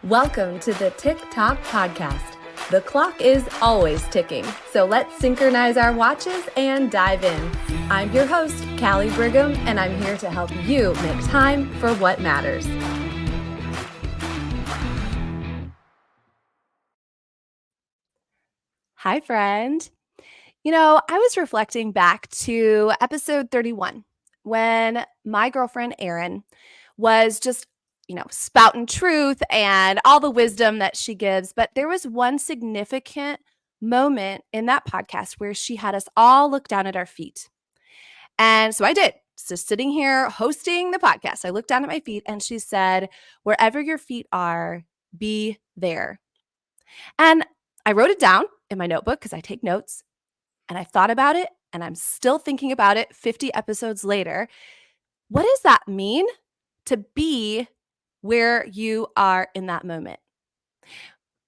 Welcome to the TikTok Podcast. The clock is always ticking, so let's synchronize our watches and dive in. I'm your host, Callie Brigham, and I'm here to help you make time for what matters. Hi, friend. I was reflecting back to episode 31 when my girlfriend, Erin, was just spouting truth and all the wisdom that she gives. But there was one significant moment in that podcast where she had us all look down at our feet. And so I did. Just sitting here hosting the podcast, I looked down at my feet and she said, "Wherever your feet are, be there." And I wrote it down in my notebook because I take notes. And I thought about it, and I'm still thinking about it 50 episodes later. What does that mean to be where you are in that moment?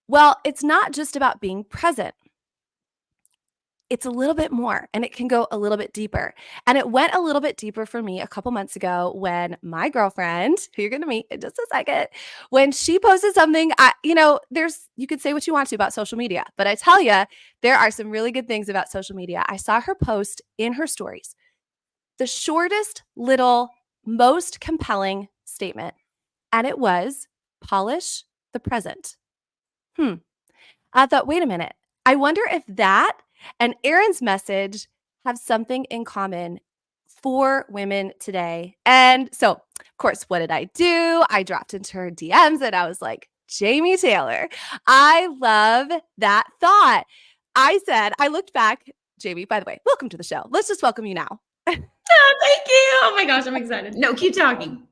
Well, it's not just about being present. It's a little bit more, and it can go a little bit deeper. And it went a little bit deeper for me a couple months ago when my girlfriend, who you're going to meet in just a second, when she posted something, you could say what you want to about social media, but I tell you, there are some really good things about social media. I saw her post in her stories, the shortest little, most compelling statement, and it was polish the present. I thought, wait a minute. I wonder if that and Erin's message have something in common for women today. And so, of course, what did I do? I dropped into her DMs and I was like, Jamie Taylor, I love that thought. I looked back, Jamie, by the way, welcome to the show. Let's just welcome you now. Oh, thank you. Oh my gosh, I'm excited. No, keep talking.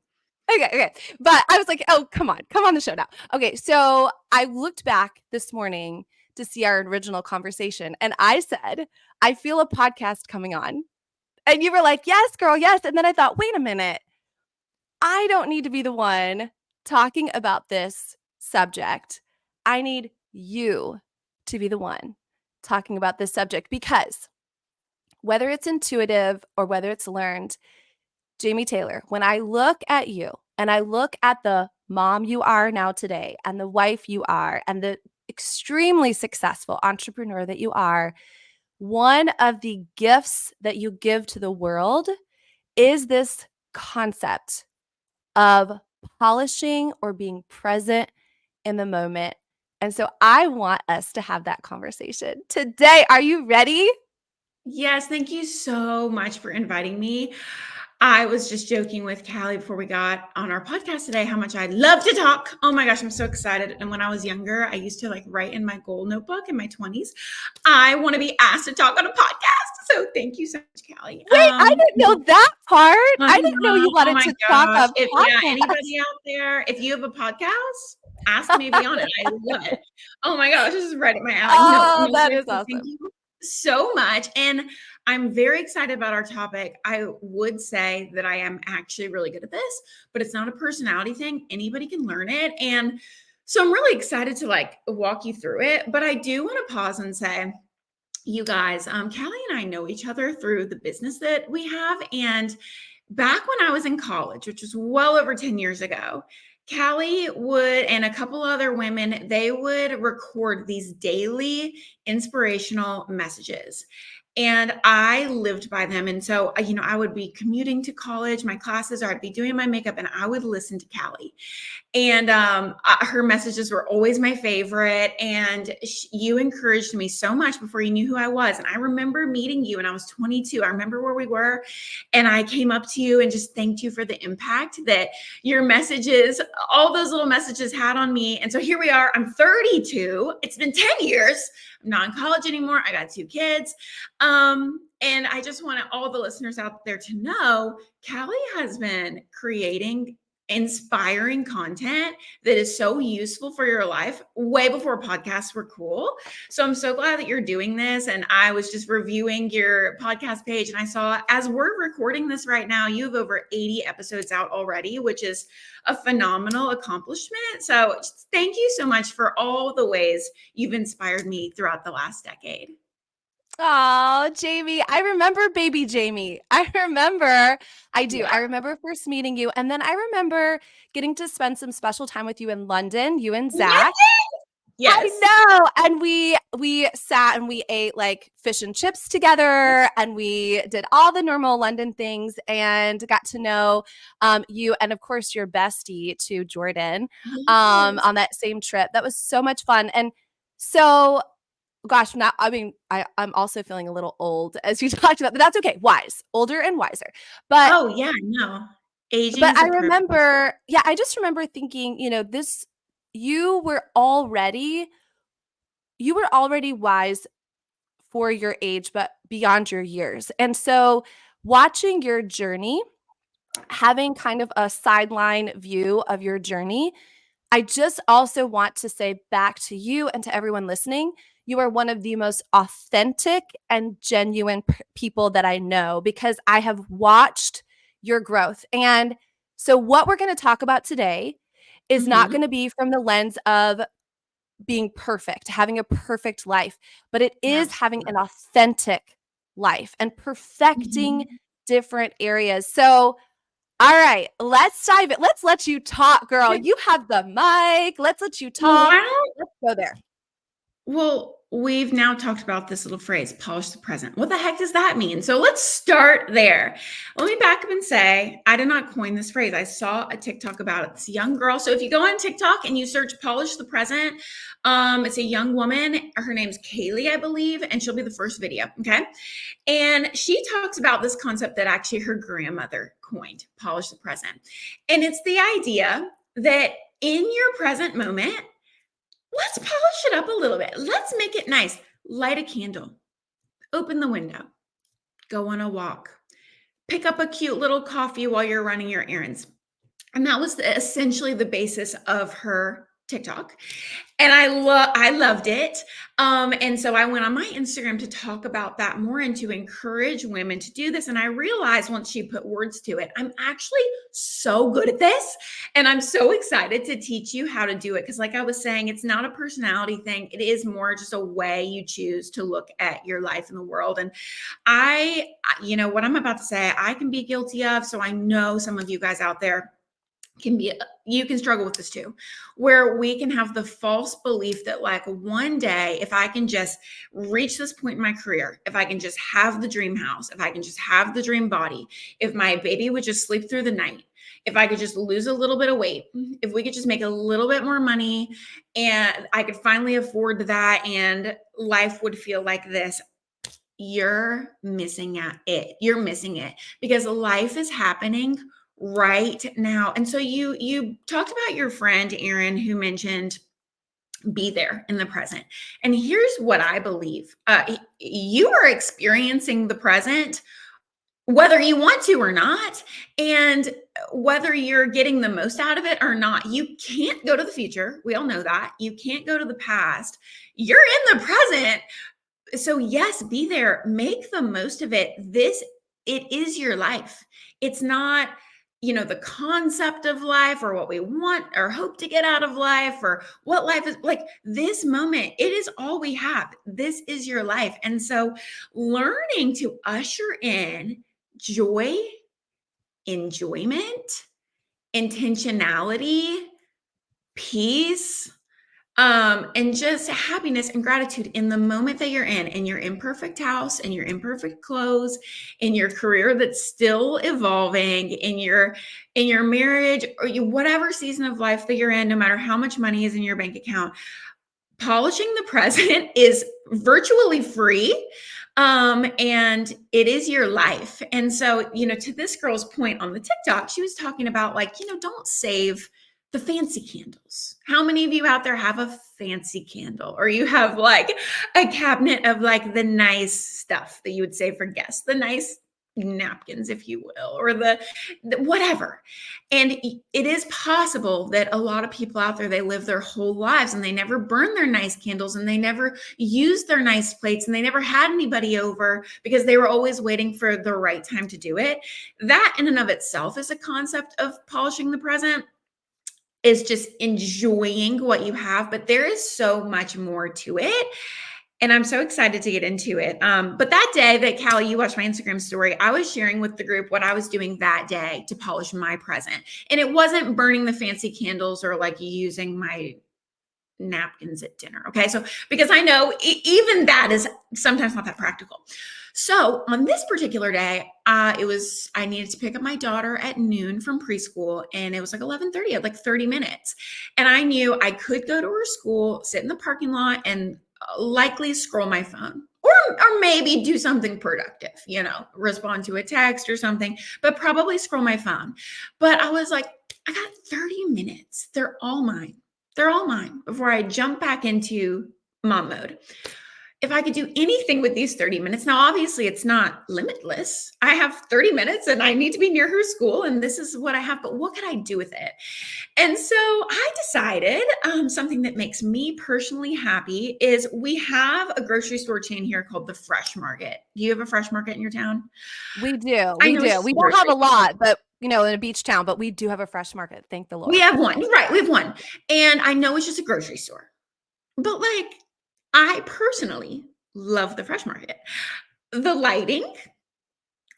Okay. But I was like, oh, come on the show now. Okay, so I looked back this morning to see our original conversation, and I said, I feel a podcast coming on. And you were like, yes, girl, yes. And then I thought, wait a minute. I don't need to be the one talking about this subject. I need you to be the one talking about this subject because whether it's intuitive or whether it's learned, Jamie Taylor, when I look at you and I look at the mom you are now today and the wife you are and the extremely successful entrepreneur that you are, one of the gifts that you give to the world is this concept of polishing or being present in the moment. And so I want us to have that conversation today. Are you ready? Yes, thank you so much for inviting me. I was just joking with Callie before we got on our podcast today how much I love to talk. Oh my gosh, I'm so excited. And when I was younger, I used to write in my goal notebook in my 20s, I want to be asked to talk on a podcast. So thank you so much, Callie. Wait, I didn't know that part. I didn't know you Oh wanted my to talk gosh. on Anybody out there, if you have a podcast, ask me to be on it. I love it. Oh my gosh, this is right up my alley. Oh, No, that is seriously, thank awesome. you so much. And I'm very excited about our topic. I would say that I am actually really good at this, but it's not a personality thing. Anybody can learn it. And so I'm really excited to walk you through it. But I do want to pause and say, you guys, Callie and I know each other through the business that we have. And back when I was in college, which was well over 10 years ago, Callie would, and a couple other women, they would record these daily inspirational messages. And I lived by them. And so, I would be commuting to college, my classes, or I'd be doing my makeup, and I would listen to Callie. And her messages were always my favorite. And you encouraged me so much before you knew who I was. And I remember meeting you when I was 22. I remember where we were. And I came up to you and just thanked you for the impact that your messages, all those little messages had on me. And so here we are. I'm 32. It's been 10 years. I'm not in college anymore. I got 2 kids. And I just want all the listeners out there to know Callie has been creating inspiring content that is so useful for your life way before podcasts were cool. So I'm so glad that you're doing this. And I was just reviewing your podcast page and I saw, as we're recording this right now, you have over 80 episodes out already, which is a phenomenal accomplishment. So just thank you so much for all the ways you've inspired me throughout the last decade. Oh, Jamie. I remember baby Jamie. I do. I Yeah. remember first meeting you. And then I remember getting to spend some special time with you in London, you and Yes. Zach. I Yes. know. And we sat and we ate like fish and chips together and we did all the normal London things and got to know you and of course your bestie to Jordan Yes. on that same trip. That was so much fun. And so gosh, now I mean I'm also feeling a little old as you talked about, but that's okay. Wise, older and wiser. But Oh, yeah, no. Aging but is I a privilege. remember, yeah, I just remember thinking, this you were already you were already wise for your age, but beyond your years. And so watching your journey, having kind of a sideline view of your journey, I just also want to say back to you and to everyone listening, you are one of the most authentic and genuine people that I know because I have watched your growth. And so, what we're going to talk about today is not Mhm. going to be from the lens of being perfect, having a perfect life, but it is having an Absolutely. authentic life and perfecting Mhm. different areas. So, all right, let's dive it. Let's let you talk, girl. Okay. You have the mic. Let's let you Well, talk. why don't Let's go there. well, we've now talked about this little phrase, polish the present. What the heck does that mean? So let's start there. Let me back up and say, I did not coin this phrase. I saw a TikTok about it. It's a young girl. So if you go on TikTok and you search polish the present, it's a young woman. Her name's Kaylee, I believe, and she'll be the first video. Okay. And she talks about this concept that actually her grandmother coined, polish the present. And it's the idea that in your present moment, let's polish it up a little bit. Let's make it nice. Light a candle, open the window, go on a walk, pick up a cute little coffee while you're running your errands. And that was essentially the basis of her TikTok. And I loved it. And so I went on my Instagram to talk about that more and to encourage women to do this. And I realized once she put words to it, I'm actually so good at this. And I'm so excited to teach you how to do it. Because, like I was saying, it's not a personality thing, it is more just a way you choose to look at your life in the world. And what I'm about to say, I can be guilty of. So I know some of you guys out there you can struggle with this too, where we can have the false belief that like one day if I can just reach this point in my career, if I can just have the dream house, if I can just have the dream body, if my baby would just sleep through the night, if I could just lose a little bit of weight, if we could just make a little bit more money and I could finally afford that and life would feel like this, you're missing it because life is happening right now. And so you talked about your friend Erin who mentioned be there in the present. And here's what I believe. You are experiencing the present whether you want to or not, and whether you're getting the most out of it or not. You can't go to the future. We all know that. You can't go to the past. You're in the present. So yes, be there, make the most of it. It is your life. It's not, the concept of life or what we want or hope to get out of life or what life is like. This moment, it is all we have. This is your life. And so learning to usher in joy, enjoyment, intentionality, peace, and just happiness and gratitude in the moment that you're in your imperfect house, in your imperfect clothes, in your career that's still evolving, in your marriage, or whatever season of life that you're in, no matter how much money is in your bank account, polishing the present is virtually free. And it is your life. And so, to this girl's point on the TikTok, she was talking about like, don't save the fancy candles. How many of you out there have a fancy candle or you have like a cabinet of like the nice stuff that you would save for guests, the nice napkins, if you will, or the whatever. And it is possible that a lot of people out there, they live their whole lives and they never burn their nice candles and they never use their nice plates and they never had anybody over because they were always waiting for the right time to do it. That in and of itself is a concept of polishing the present, is just enjoying what you have. But there is so much more to it. And I'm so excited to get into it. But that day that Callie, you watched my Instagram story, I was sharing with the group what I was doing that day to polish my present. And it wasn't burning the fancy candles or like using my napkins at dinner. Okay. So, because I know even that is sometimes not that practical. So on this particular day, I needed to pick up my daughter at noon from preschool, and it was like 11:30. I had like 30 minutes, and I knew I could go to her school, sit in the parking lot, and likely scroll my phone, or maybe do something productive, respond to a text or something, but probably scroll my phone. But I was like, I got 30 minutes. They're all mine. They're all mine before I jump back into mom mode. If I could do anything with these 30 minutes, now obviously it's not limitless. I have 30 minutes and I need to be near her school, and this is what I have, but what could I do with it? And so I decided something that makes me personally happy is we have a grocery store chain here called the Fresh Market. Do you have a Fresh Market in your town? We do. I We know it's do. just We a don't have grocery. a lot, but in a beach town, but we do have a fresh market. Thank the We Lord. have one, right? We have one. And I know it's just a grocery store, but like I personally love the Fresh Market. The lighting,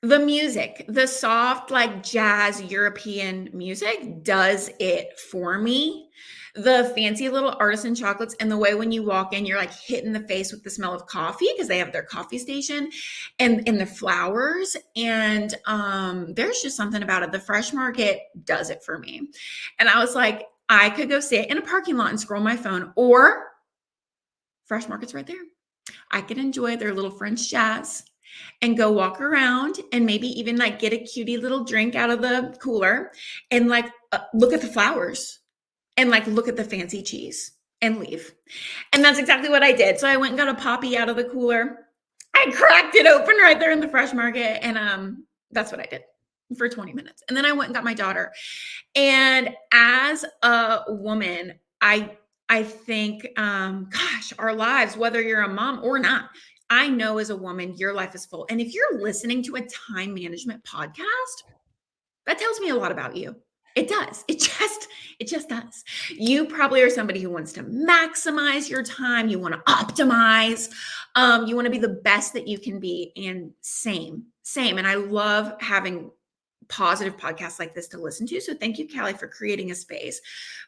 the music, the soft, like jazz European music does it for me. The fancy little artisan chocolates, and the way when you walk in, you're like hit in the face with the smell of coffee because they have their coffee station, and the flowers. And there's just something about it. The Fresh Market does it for me. And I was like, I could go sit in a parking lot and scroll my phone, or Fresh Market's right there. I could enjoy their little French jazz and go walk around and maybe even like get a cutie little drink out of the cooler and like look at the flowers and like look at the fancy cheese and leave. And that's exactly what I did. So I went and got a poppy out of the cooler. I cracked it open right there in the Fresh Market, and that's what I did for 20 minutes. And then I went and got my daughter. And as a woman, I think, gosh, our lives, whether you're a mom or not, I know as a woman, your life is full. And if you're listening to a time management podcast, that tells me a lot about you. It does. It just does. You probably are somebody who wants to maximize your time. You want to optimize. You want to be the best that you can be. And same. And I love having positive podcasts like this to listen to. So thank you, Callie, for creating a space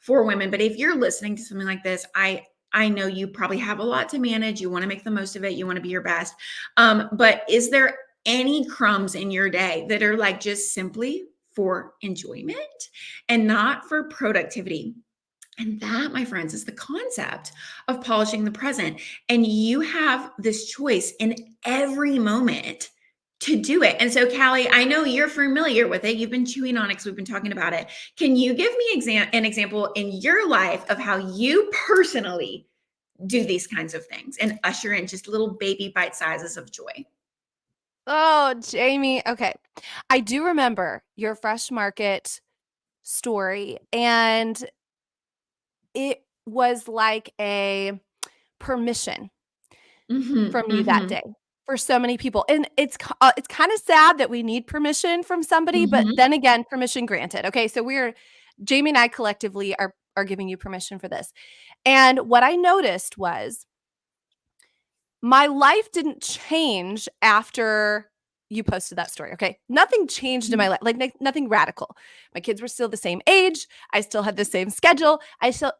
for women. But if you're listening to something like this, I know you probably have a lot to manage. You want to make the most of it. You want to be your best. But is there any crumbs in your day that are like just simply for enjoyment and not for productivity? And that, my friends, is the concept of polishing the present. And you have this choice in every moment to do it. And so, Callie, I know you're familiar with it. You've been chewing on it because we've been talking about it. Can you give me an example in your life of how you personally do these kinds of things and usher in just little baby bite sizes of joy? Oh, Jamie. Okay. I do remember your Fresh Market story, and it was like a permission Mm-hmm, from you that mm-hmm, day for so many people. And it's kind of sad that we need permission from somebody, but mm-hmm. then again, permission granted. Okay, so Jamie and I collectively are giving you permission for this. And what I noticed was my life didn't change after you posted that story. Okay. Nothing changed in my life, like nothing radical. My kids were still the same age. I still had the same schedule.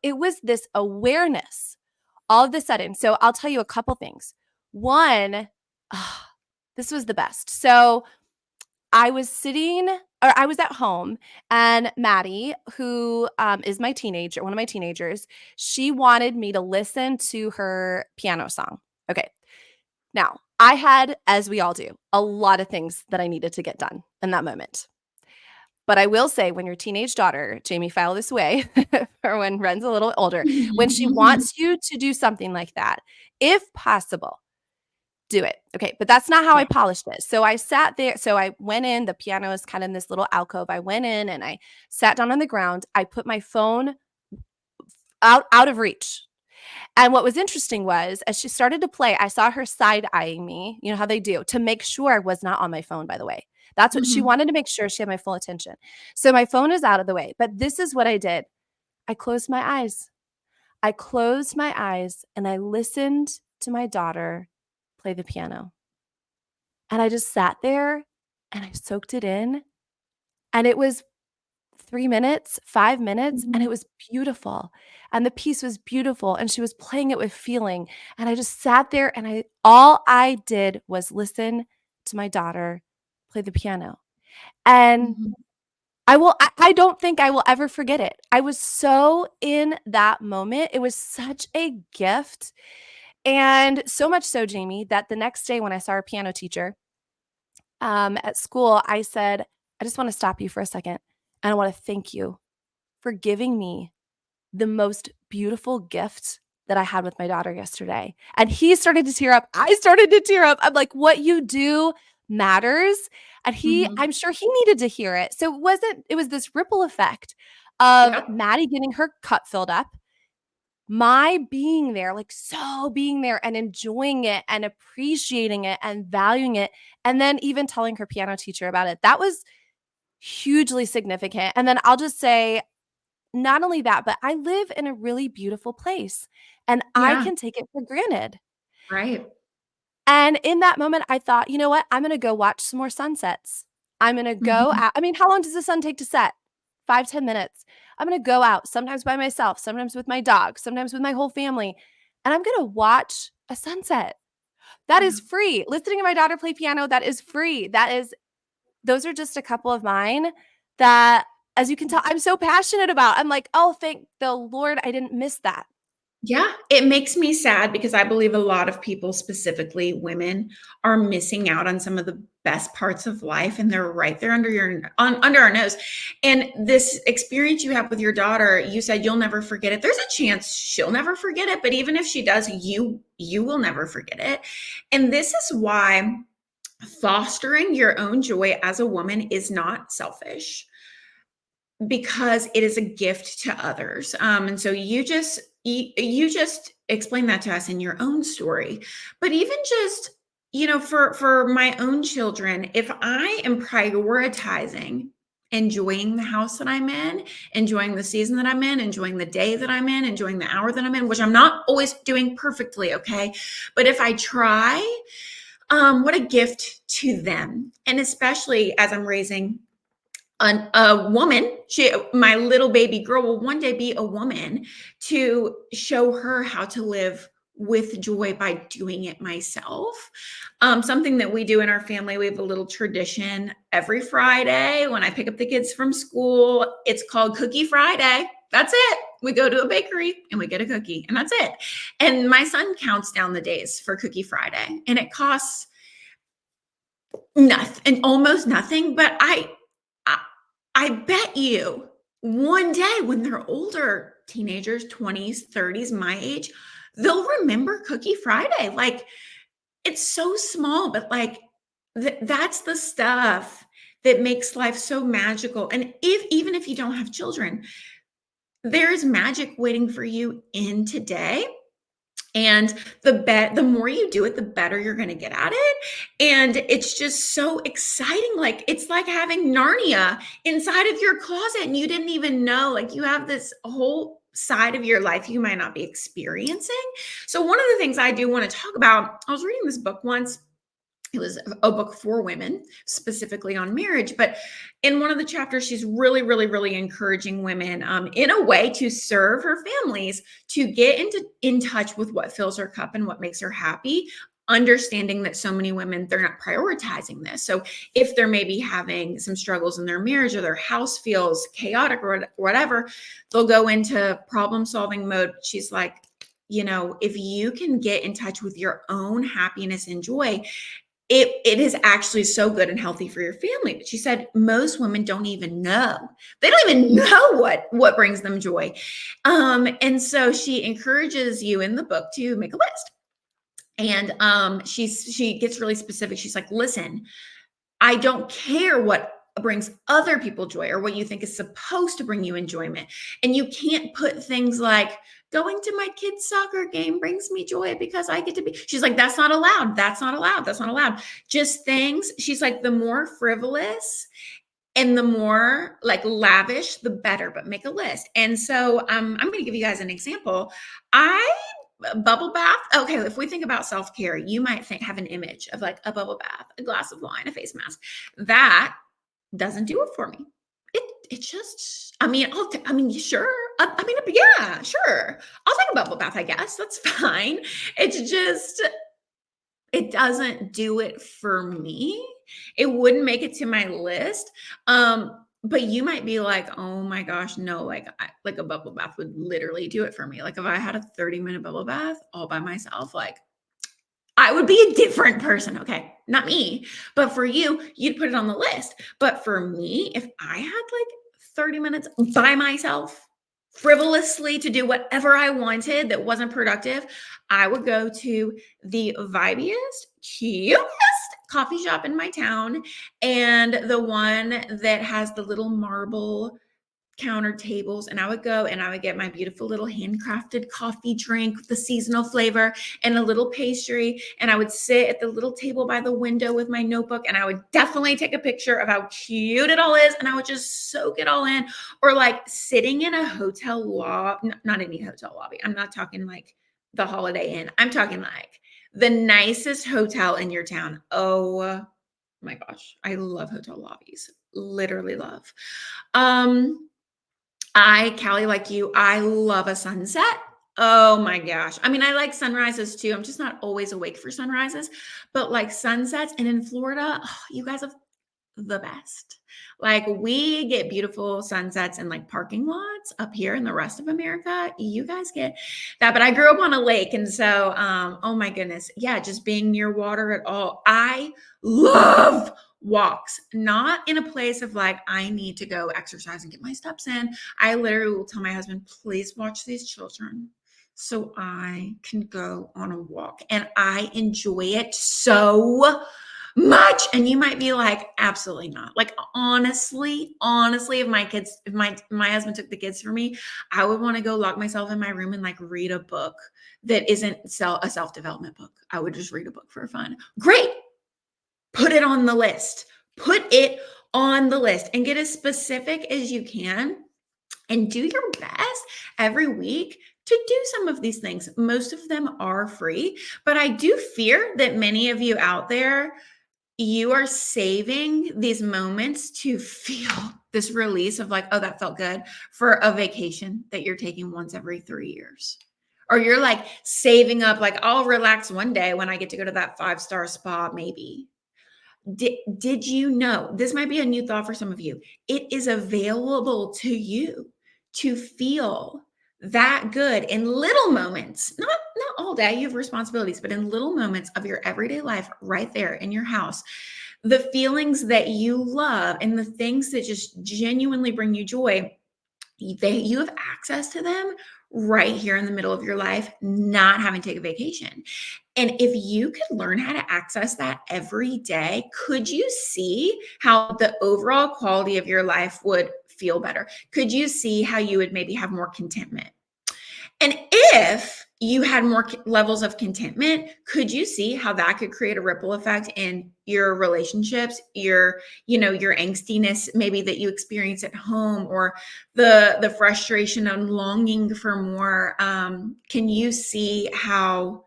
It was this awareness all of a sudden. So I'll tell you a couple things. One, this was the best. So I was at home, and Maddie, who is one of my teenagers, she wanted me to listen to her piano song. Okay. Now, I had, as we all do, a lot of things that I needed to get done in that moment. But I will say, when your teenage daughter, Jamie, file this way, or when Ren's a little older, when she wants you to do something like that, if possible, do it. Okay. But that's not how I Yeah. polished it. So I sat there. So I went in, the piano is kind of in this little alcove. I went in and I sat down on the ground. I put my phone out of reach. And what was interesting was, as she started to play, I saw her side eyeing me, you know how they do, to make sure I was not on my phone, by the way. That's what she Mhm. wanted, to make sure she had my full attention. So my phone is out of the way. But this is what I did. I closed my eyes. I closed my eyes and I listened to my daughter play the piano. And I just sat there and I soaked it in. And it was 3 minutes, 5 minutes, and Mhm. it was beautiful. And the piece was beautiful, and she was playing it with feeling. And I just sat there and all I did was listen to my daughter play the piano. And Mhm. I don't think I will ever forget it. I was so in that moment. It was such a gift. And so much so, Jamie, that the next day when I saw our piano teacher at school, I said, I just want to stop you for a second. And I want to thank you for giving me the most beautiful gift that I had with my daughter yesterday. And he started to tear up. I started to tear up. I'm like, what you do matters. And Mhm. I'm sure he needed to hear it. So it was this ripple effect of Yep. Maddie getting her cup filled up, my being there, like so being there and enjoying it and appreciating it and valuing it. And then even telling her piano teacher about it. That was hugely significant. And then I'll just say, not only that, but I live in a really beautiful place and I Yeah. can take it for granted. Right. And in that moment, I thought, you know what? I'm going to go watch some more sunsets. I'm going to go Mhm. out. I mean, how long does the sun take to set? 5, 10 minutes. I'm going to go out, sometimes by myself, sometimes with my dog, sometimes with my whole family. And I'm going to watch a sunset. That Yeah. is free. Listening to my daughter play piano, that is free. Those are just a couple of mine that, as you can tell, I'm so passionate about. I'm like, oh, thank the Lord I didn't miss that. Yeah, it makes me sad because I believe a lot of people, specifically women, are missing out on some of the best parts of life, and they're right there under our nose. And this experience you have with your daughter, you said you'll never forget it. There's a chance she'll never forget it, but even if she does, you will never forget it. And this is why fostering your own joy as a woman is not selfish, because it is a gift to others. And so you just explain that to us in your own story. But even just, for my own children, if I am prioritizing enjoying the house that I'm in, enjoying the season that I'm in, enjoying the day that I'm in, enjoying the hour that I'm in, which I'm not always doing perfectly, okay? But if I try, what a gift to them. And especially as I'm raising a woman, my little baby girl will one day be a woman, to show her how to live with joy by doing it myself. Something that we do in our family, we have a little tradition every Friday when I pick up the kids from school. It's called Cookie Friday. That's it. We go to a bakery and we get a cookie, and that's it. And my son counts down the days for Cookie Friday, and it costs nothing and almost nothing. But I I bet you one day when they're older, teenagers, 20s, 30s, my age, they'll remember Cookie Friday. Like, it's so small, but like that's the stuff that makes life so magical. And even if you don't have children, there is magic waiting for you in today. And the more you do it, the better you're going to get at it. And it's just so exciting. Like, it's like having Narnia inside of your closet and you didn't even know. Like, you have this whole side of your life you might not be experiencing. So one of the things I do want to talk about, I was reading this book once. It was a book for women, specifically on marriage. But in one of the chapters, she's really, really, really encouraging women, in a way, to serve her families, to get in touch with what fills her cup and what makes her happy, understanding that so many women, they're not prioritizing this. So if they're maybe having some struggles in their marriage, or their house feels chaotic, or whatever, they'll go into problem solving mode. She's like, if you can get in touch with your own happiness and joy, it is actually so good and healthy for your family. But she said most women don't even know. They don't even know what brings them joy. And so she encourages you in the book to make a list. And she gets really specific. She's like, listen, I don't care what brings other people joy or what you think is supposed to bring you enjoyment. And you can't put things like, going to my kid's soccer game brings me joy because I get to be. She's like, that's not allowed. That's not allowed. That's not allowed. Just things. She's like, the more frivolous and the more like lavish, the better, but make a list. And so I'm going to give you guys an example. I bubble bath. Okay, if we think about self-care, you might have an image of like a bubble bath, a glass of wine, a face mask. That doesn't do it for me. It just, I mean, I mean, sure. I mean, yeah, sure. I'll take a bubble bath, I guess. That's fine. It's just, it doesn't do it for me. It wouldn't make it to my list. But you might be like, oh my gosh, no, like a bubble bath would literally do it for me. Like if I had a 30-minute bubble bath all by myself, like I would be a different person. Okay. Not me, but for you, you'd put it on the list. But for me, if I had like 30 minutes by myself, frivolously to do whatever I wanted that wasn't productive, I would go to the vibiest, cutest coffee shop in my town and the one that has the little marble counter tables, and I would go and I would get my beautiful little handcrafted coffee drink with the seasonal flavor and a little pastry, and I would sit at the little table by the window with my notebook, and I would definitely take a picture of how cute it all is, and I would just soak it all in. Or like sitting in a hotel lobby, not any hotel lobby, I'm not talking like the Holiday Inn, I'm talking like the nicest hotel in your town. Oh my gosh, I love hotel lobbies, literally love. Callie, like you, I love a sunset. Oh my gosh. I mean, I like sunrises too. I'm just not always awake for sunrises, but like sunsets. And in Florida, oh, you guys have the best. Like we get beautiful sunsets in like parking lots up here in the rest of America. You guys get that. But I grew up on a lake. And so, oh my goodness. Yeah, just being near water at all. I love walks, not in a place of like, I need to go exercise and get my steps in. I literally will tell my husband, please watch these children so I can go on a walk. And I enjoy it so much. And you might be like, absolutely not. Like honestly, if my husband took the kids for me, I would want to go lock myself in my room and like read a book that isn't a self-development book. I would just read a book for fun. Great. Put it on the list. Put it on the list and get as specific as you can and do your best every week to do some of these things. Most of them are free, but I do fear that many of you out there, you are saving these moments to feel this release of like, oh, that felt good, for a vacation that you're taking once every 3 years. Or you're like saving up, like, I'll relax one day when I get to go to that 5-star spa, maybe. Did you know, this might be a new thought for some of you, it is available to you to feel that good in little moments, not all day, you have responsibilities, but in little moments of your everyday life right there in your house. The feelings that you love and the things that just genuinely bring you joy, you have access to them right here in the middle of your life, not having to take a vacation. And if you could learn how to access that every day, could you see how the overall quality of your life would feel better? Could you see how you would maybe have more contentment? And if you had more levels of contentment, could you see how that could create a ripple effect in your relationships, your angstiness maybe that you experience at home, or the frustration and longing for more? Can you see how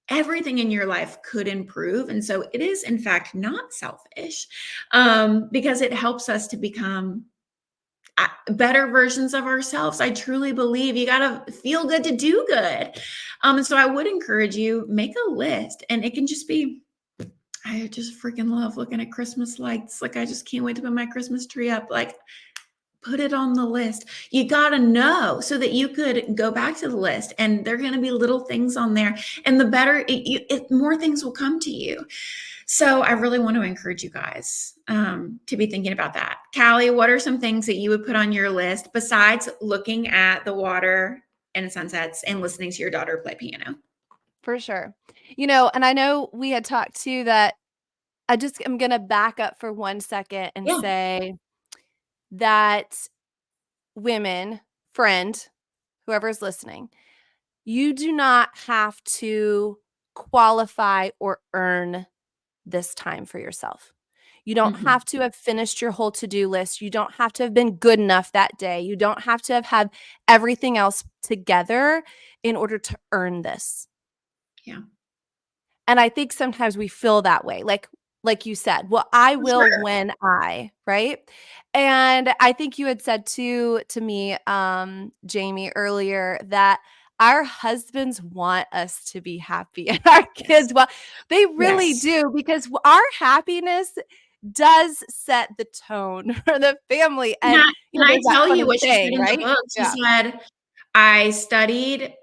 everything in your life could improve? And so it is, in fact, not selfish, because it helps us to become better versions of ourselves. I truly believe you got to feel good to do good. And so I would encourage you, make a list, and it can just be, I just freaking love looking at Christmas lights. Like, I just can't wait to put my Christmas tree up. Like, put it on the list. You got to know so that you could go back to the list, and there are going to be little things on there, and the better more things will come to you. So I really want to encourage you guys to be thinking about that. Callie, what are some things that you would put on your list besides looking at the water and sunsets and listening to your daughter play piano? For sure. And I know we had talked too that I'm going to back up for 1 second and Yeah. say that women, friend, whoever's listening, you do not have to qualify or earn this time for yourself. You don't Mhm. have to have finished your whole to-do list. You don't have to have been good enough that day. You don't have to have had everything else together in order to earn this. Yeah. And I think sometimes we feel that way. Like you said, well, I For will sure. when I, right? And I think you had said to me, Jamie, earlier that our husbands want us to be happy and our Yes. kids, well, they really Yes. do because our happiness does set the tone for the family. Can And, I can I there's that tell you funny what she said saying, in the right? book? She Yeah. said, "I studied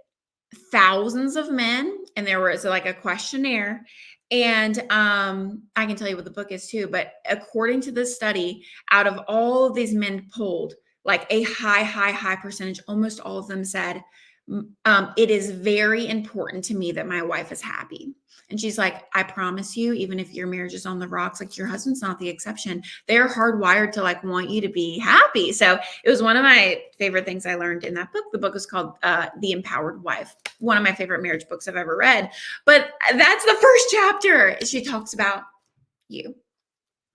thousands of men, and there was like a questionnaire, and I can tell you what the book is too, but according to this study, out of all of these men polled, like a high percentage, almost all of them said, it is very important to me that my wife is happy." And she's like, "I promise you, even if your marriage is on the rocks, like your husband's not the exception. They're hardwired to like want you to be happy." So it was one of my favorite things I learned in that book. The book is called The Empowered Wife, one of my favorite marriage books I've ever read. But that's the first chapter. She talks about you.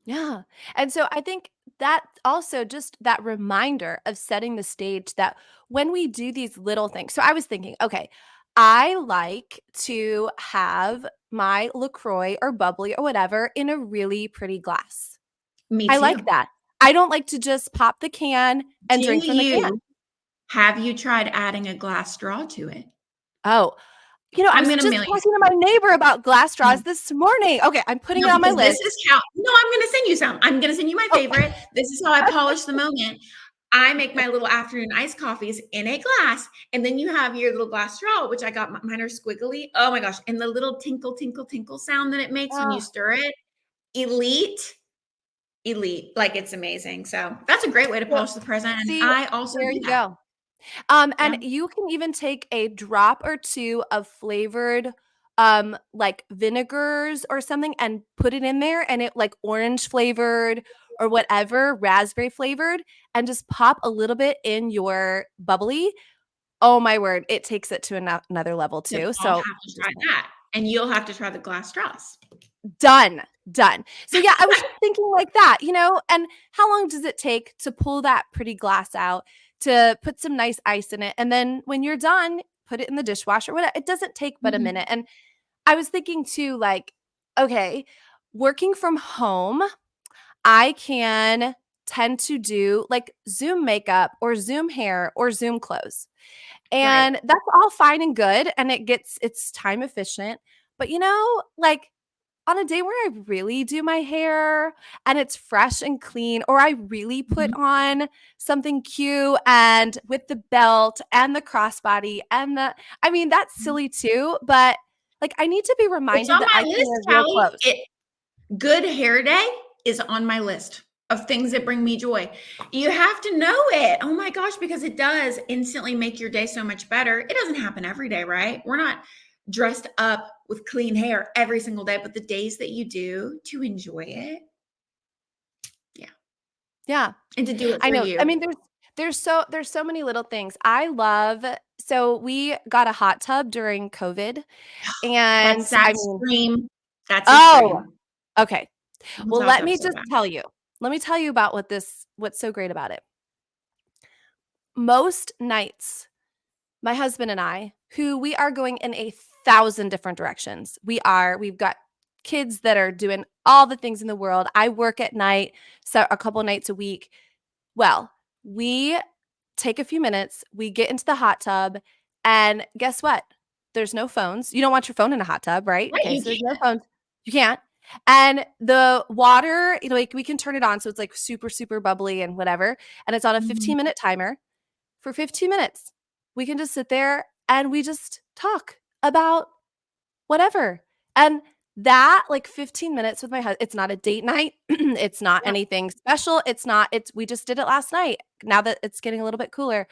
Yeah. And so I think that also just that reminder of setting the stage that when we do these little things. So I was thinking, okay, I like to have my LaCroix or bubbly or whatever in a really pretty glass. Me I like too. that. I don't like to just pop the can and Do drink from the can. you have you tried adding a glass straw to it? Oh, I I'm was going to just mail you talking to my neighbor about glass straws some. this morning. Okay, I'm putting No, it on my because this list. is how no, I'm gonna send you some. I'm gonna send you my Oh, favorite. This is how I polish the moment. I make my little afternoon iced coffees in a glass, and then you have your little glass straw, which I got mine are squiggly. Oh my gosh, and the little tinkle, tinkle, tinkle sound that it makes when you oh, stir it, elite, elite. Like it's amazing. So that's a great way to so polish the present. And see, I also there do you that. go. And Yeah. you can even take a drop or 2 of flavored, like vinegars or something and put it in there and it like orange flavored or whatever, raspberry flavored, and just pop a little bit in your bubbly. Oh my word, it takes it to another level Then too. I'll So have to just try that. And you'll have to try the glass straws. done, done. So yeah, I was just thinking like that, and how long does it take to pull that pretty glass out, to put some nice ice in it, and then when you're done, put it in the dishwasher, whatever. It doesn't take but a minute. Mhm. And I was thinking too, like, okay, working from home, I can tend to do like Zoom makeup or Zoom hair or Zoom clothes. Right. And that's all fine and good. And it's time efficient. But like on a day where I really do my hair and it's fresh and clean, or I really put Mhm. on something cute and with the belt and the crossbody and I mean, that's silly too, but like I need to be It's reminded on that I my can list, wear real Callie. clothes. Good hair day is on my list of things that bring me joy. You have to know it. Oh my gosh, because it does instantly make your day so much better. It doesn't happen every day, right? We're not dressed up with clean hair every single day, but the days that you do to enjoy it, yeah, Yeah. and to do it I for know. I you. mean, there's so many little things. I love so we got a hot tub during COVID and That's I that mean, scream. That's a oh, scream. okay. This Well, hot let me tub's so just bad. tell you. Let me tell you about what's so great about it. Most nights, my husband and I, who we are going in 1,000 different directions. We've got kids that are doing all the things in the world. I work at night, so a couple nights a week. Well, we take a few minutes, we get into the hot tub, and guess what? There's no phones. You don't want your phone in a hot tub, right? Right, Okay, you so there's no can't. phones. You can't. And the water, like we can turn it on so it's like super, super bubbly and whatever. And it's on a Mhm. 15-minute timer. For 15 minutes, we can just sit there and we just talk about whatever. And that like 15 minutes with my husband, it's not a date night. It's not Yeah, anything special. It's we just did it last night. Now that it's getting a little bit cooler.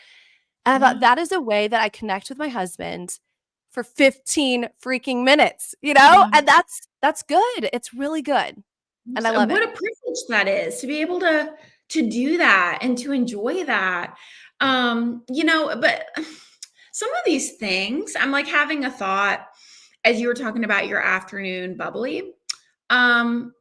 And I thought yeah, that is a way that I connect with my husband for 15 freaking minutes, you know? yeah. And that's good. It's really good. And I So love it. what a privilege that is to be able to do that and to enjoy that. But some of these things, I'm like having a thought as you were talking about your afternoon bubbly. Um,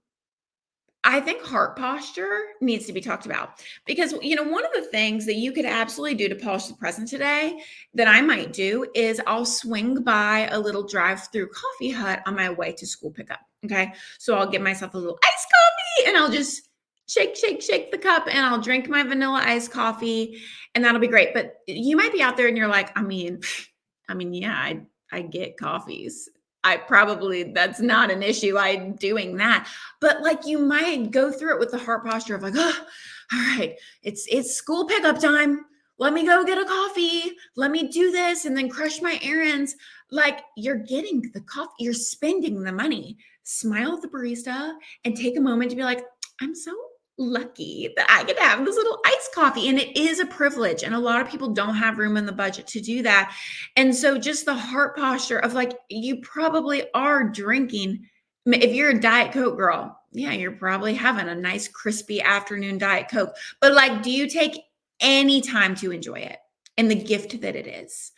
I think heart posture needs to be talked about because, one of the things that you could absolutely do to polish the present today that I might do is I'll swing by a little drive-through coffee hut on my way to school pickup. Okay. So I'll get myself a little iced coffee and I'll just shake, shake, shake the cup and I'll drink my vanilla iced coffee and that'll be great. But you might be out there and you're like, yeah, I get coffees. That's not an issue. I'm doing that. But like you might go through it with the heart posture of like, oh, all right, it's school pickup time. Let me go get a coffee. Let me do this and then crush my errands. Like you're getting the coffee, you're spending the money. Smile at the barista and take a moment to be like, I'm so lucky that I get to have this little iced coffee. And it is a privilege. And a lot of people don't have room in the budget to do that. And so just the heart posture of like, you probably are drinking. If you're a Diet Coke girl, yeah, you're probably having a nice crispy afternoon Diet Coke. But like, do you take any time to enjoy it and the gift that it is?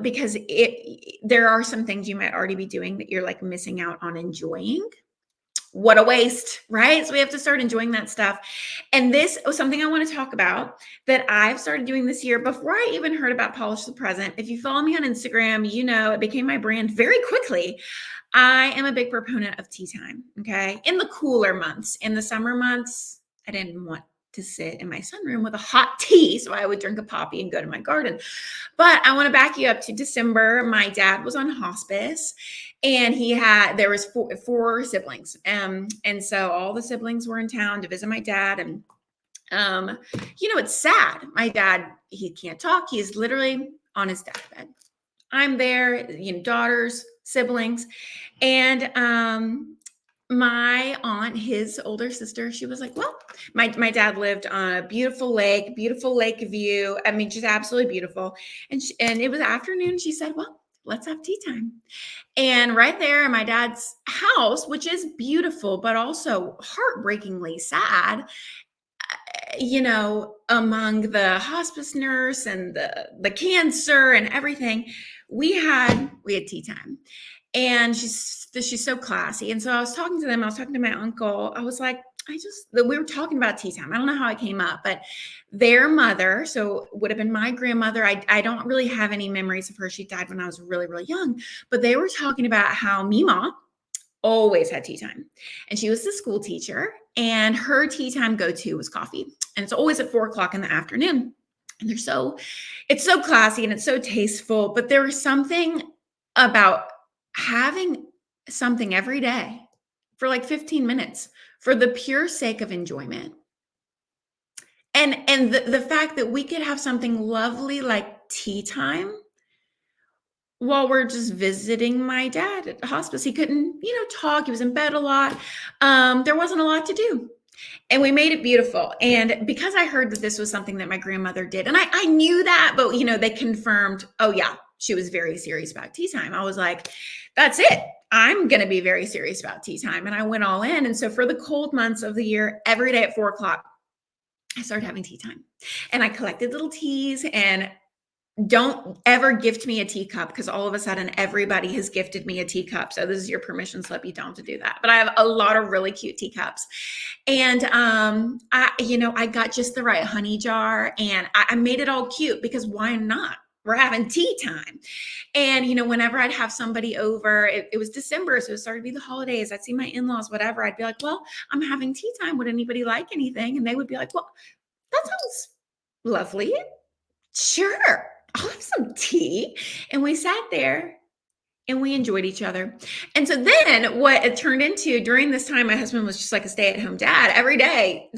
Because there are some things you might already be doing that you're like missing out on enjoying. What a waste, right? So we have to start enjoying that stuff. And this was something I want to talk about that I've started doing this year before I even heard about Polish the Present. If you follow me on Instagram, you know it became my brand very quickly. I am a big proponent of tea time, okay? In the cooler months, in the summer months, I didn't want to sit in my sunroom with a hot tea, so I would drink a poppy and go to my garden. But I want to back you up to December. My dad was on hospice and there was four siblings. And so all the siblings were in town to visit my dad. And, it's sad. My dad, he can't talk. He's literally on his deathbed. I'm there, daughters, siblings. And, my aunt, his older sister, she was like, well, my dad lived on a beautiful lake view. I mean, just absolutely beautiful. And it was afternoon. She said, well, let's have tea time. And right there in my dad's house, which is beautiful, but also heartbreakingly sad, among the hospice nurse and the cancer and everything, we had tea time. And she's so classy. And so I was talking to my uncle. I was like, we were talking about tea time. I don't know how it came up, but their mother, so would have been my grandmother. I don't really have any memories of her. She died when I was really, really young, but they were talking about how Mima always had tea time. And she was the school teacher and her tea time go-to was coffee. And it's always at 4:00 in the afternoon. And it's so classy and it's so tasteful, but there was something about having something every day for like 15 minutes for the pure sake of enjoyment. And the fact that we could have something lovely like tea time while we're just visiting my dad at the hospice. He couldn't, talk. He was in bed a lot. There wasn't a lot to do. And we made it beautiful. And because I heard that this was something that my grandmother did, and I knew that, but they confirmed, oh yeah, she was very serious about tea time. I was like, that's it. I'm going to be very serious about tea time. And I went all in. And so for the cold months of the year, every day at 4:00, I started having tea time. And I collected little teas. And don't ever gift me a teacup because all of a sudden everybody has gifted me a teacup. So this is your permission slip. You don't have to do that. But I have a lot of really cute teacups. And I got just the right honey jar and I made it all cute because why not? We're having tea time. And, whenever I'd have somebody over, it was December, so it started to be the holidays. I'd see my in-laws, whatever. I'd be like, well, I'm having tea time. Would anybody like anything? And they would be like, well, that sounds lovely. Sure, I'll have some tea. And we sat there and we enjoyed each other. And so then what it turned into during this time, my husband was just like a stay-at-home dad every day.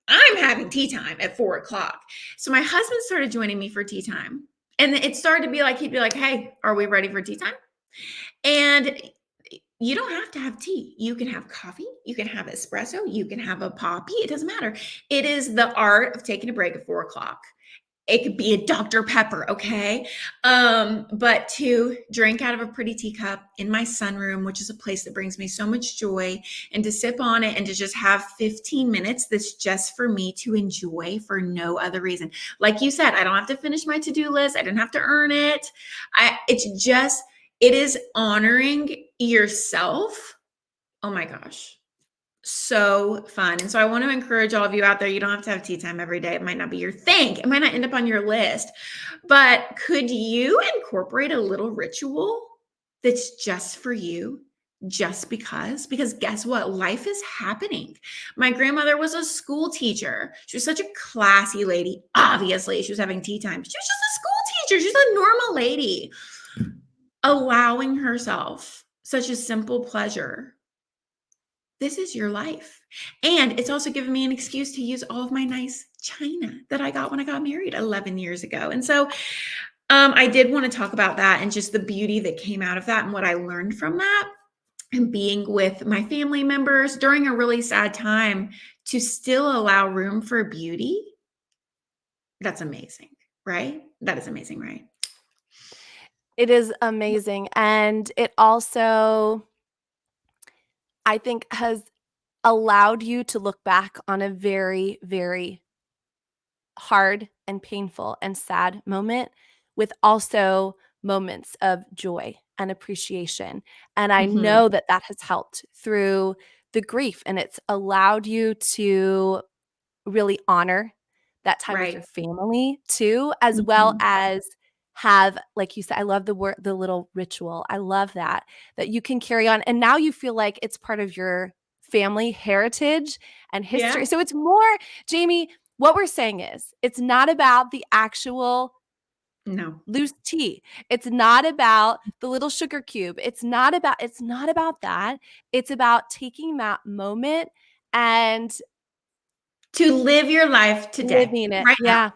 I'm having tea time at 4:00. So my husband started joining me for tea time. And it started to be like, he'd be like, hey, are we ready for tea time? And you don't have to have tea. You can have coffee. You can have espresso. You can have a poppy. It doesn't matter. It is the art of taking a break at 4:00. It could be a Dr. Pepper, okay? But to drink out of a pretty teacup in my sunroom, which is a place that brings me so much joy, and to sip on it and to just have 15 minutes that's just for me to enjoy for no other reason. Like you said, I don't have to finish my to-do list. I didn't have to earn it. It is honoring yourself. Oh my gosh. so fun. And so I want to encourage all of you out there, you don't have to have tea time every day. It might not be your thing. It might not end up on your list. But could you incorporate a little ritual that's just for you? Just because guess what? Life is happening. My grandmother was a school teacher. She was such a classy lady. Obviously, she was having tea time. She was just a school teacher. She's a normal lady. Allowing herself such a simple pleasure. This is your life. And it's also given me an excuse to use all of my nice china that I got when I got married 11 years ago. And so I did want to talk about that and just the beauty that came out of that and what I learned from that and being with my family members during a really sad time to still allow room for beauty. That's amazing, right? That is amazing, right? It is amazing. And it also, I think, has allowed you to look back on a very, very hard and painful and sad moment with also moments of joy and appreciation. And I Mm-hmm. know that that has helped through the grief, and it's allowed you to really honor that time with your Right. family too, as well Mm-hmm. as have, like you said, I love the word, the little ritual. I love that, that you can carry on. And now you feel like it's part of your family heritage and Yeah. history. So it's more, Jamie, what we're saying is it's not about the actual No. loose tea. It's not about the little sugar cube. It's not about that. It's about taking that moment and To live your life today, living it. right now. Yeah.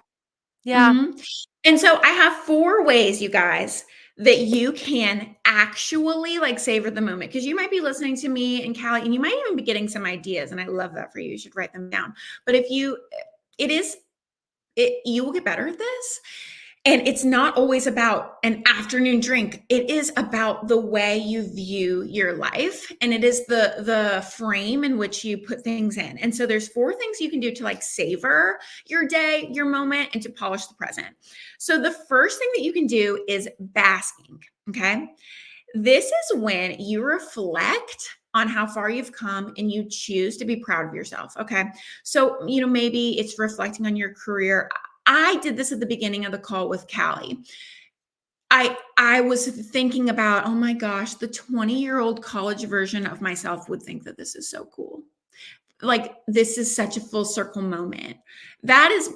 Yeah. Mhm. And so I have 4 ways, you guys, that you can actually, like, savor the moment. Because you might be listening to me and Callie, and you might even be getting some ideas, and I love that for you. You should write them down. But if you it is you will get better at this. And it's not always about an afternoon drink. It is about the way you view your life, and it is the frame in which you put things in. And so there's 4 things you can do to, like, savor your day, your moment, and to polish the present. So the first thing that you can do is basking, okay? This is when you reflect on how far you've come and you choose to be proud of yourself. Okay. So, maybe it's reflecting on your career. I did this at the beginning of the call with Callie. I was thinking about, oh my gosh, the 20-year-old college version of myself would think that this is so cool. Like, this is such a full circle moment. That's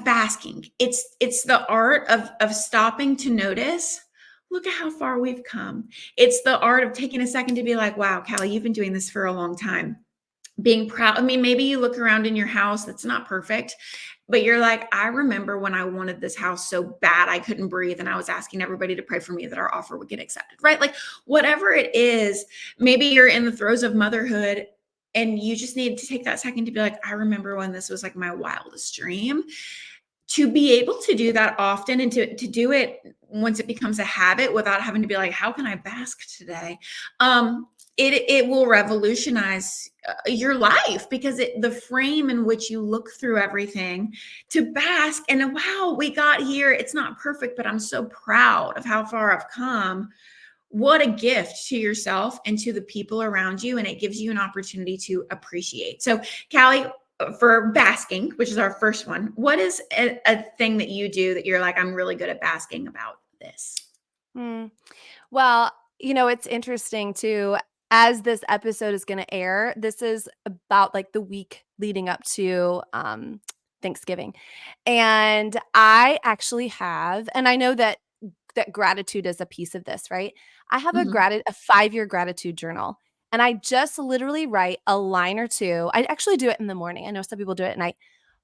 basking. It's the art of stopping to notice. Look at how far we've come. It's the art of taking a second to be like, wow, Callie, you've been doing this for a long time. Being proud. I mean, maybe you look around in your house that's not perfect, but you're like, I remember when I wanted this house so bad I couldn't breathe, and I was asking everybody to pray for me that our offer would get accepted, right? Like, whatever it is, maybe you're in the throes of motherhood and you just need to take that second to be like, I remember when this was like my wildest dream. To be able to do that often and to do it once it becomes a habit without having to be like, how can I bask today? It will revolutionize your life, because the frame in which you look through everything to bask and, wow, we got here. It's not perfect, but I'm so proud of how far I've come. What a gift to yourself and to the people around you. And it gives you an opportunity to appreciate. So, Callie, for basking, which is our first one, what is a thing that you do that you're like, I'm really good at basking about this? Hmm. Well, it's interesting too. As this episode is going to air, this is about like the week leading up to Thanksgiving. And I actually have, and I know that gratitude is a piece of this, right? I have Mhm. a 5-year gratitude journal. And I just literally write a line or two. I actually do it in the morning. I know some people do it at night.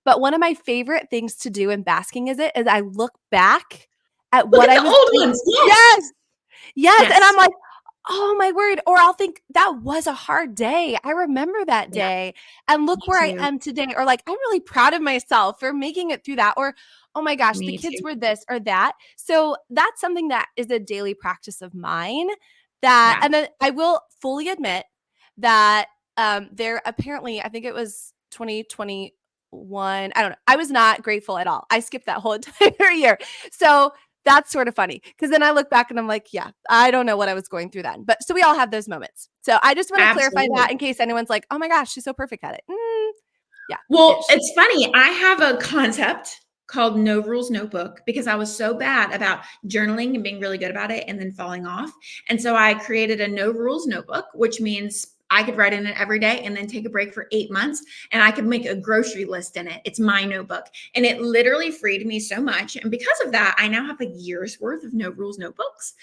But one of my favorite things to do in basking is I look back at Look what at I the was old doing. ones. Yes. Yes. Yes, and I'm Yes. like, "Oh my word," or I'll think, "That was a hard day. I remember that Yeah, day, and look me where I too. am today," or like, "I'm really proud of myself for making it through that," or, "Oh my gosh, the Me kids too. were this or that." So, that's something that is a daily practice of mine that, Yeah. and then I will fully admit that, there apparently, I think it was 2021, I don't know, I was not grateful at all. I skipped that whole entire year. So, That's sort of funny because then I look back and I'm like, yeah, I don't know what I was going through then. But so we all have those moments. So I just want to clarify that Absolutely. in case anyone's like, oh my gosh, she's so perfect at it. Yeah, Well, ish. it's funny. I have a concept called no rules, no book because I was so bad about journaling and being really good about it and then falling off. And so I created a no rules notebook, which means I could write in it every day and then take a break for 8 months and I could make a grocery list in it. It's my notebook. And it literally freed me so much. And because of that, I now have a year's worth of no rules notebooks.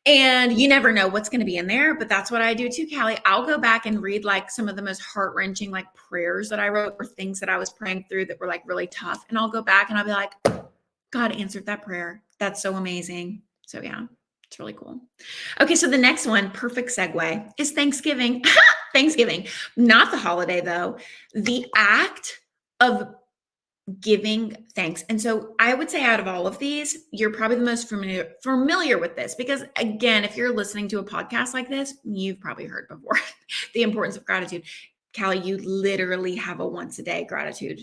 And you never know what's going to be in there, but that's what I do too, Callie. I'll go back and read like some of the most heart-wrenching like prayers that I wrote or things that I was praying through that were like really tough. And I'll go back and I'll be like, God answered that prayer. That's so amazing. So yeah, it's really cool. Okay, so the next one, perfect segue, is Thanksgiving. Thanksgiving, not the holiday though. The act of giving thanks. And so I would say out of all of these, you're probably the most familiar with this because again, if you're listening to a podcast like this, you've probably heard before the importance of gratitude. Callie, you literally have a once a day gratitude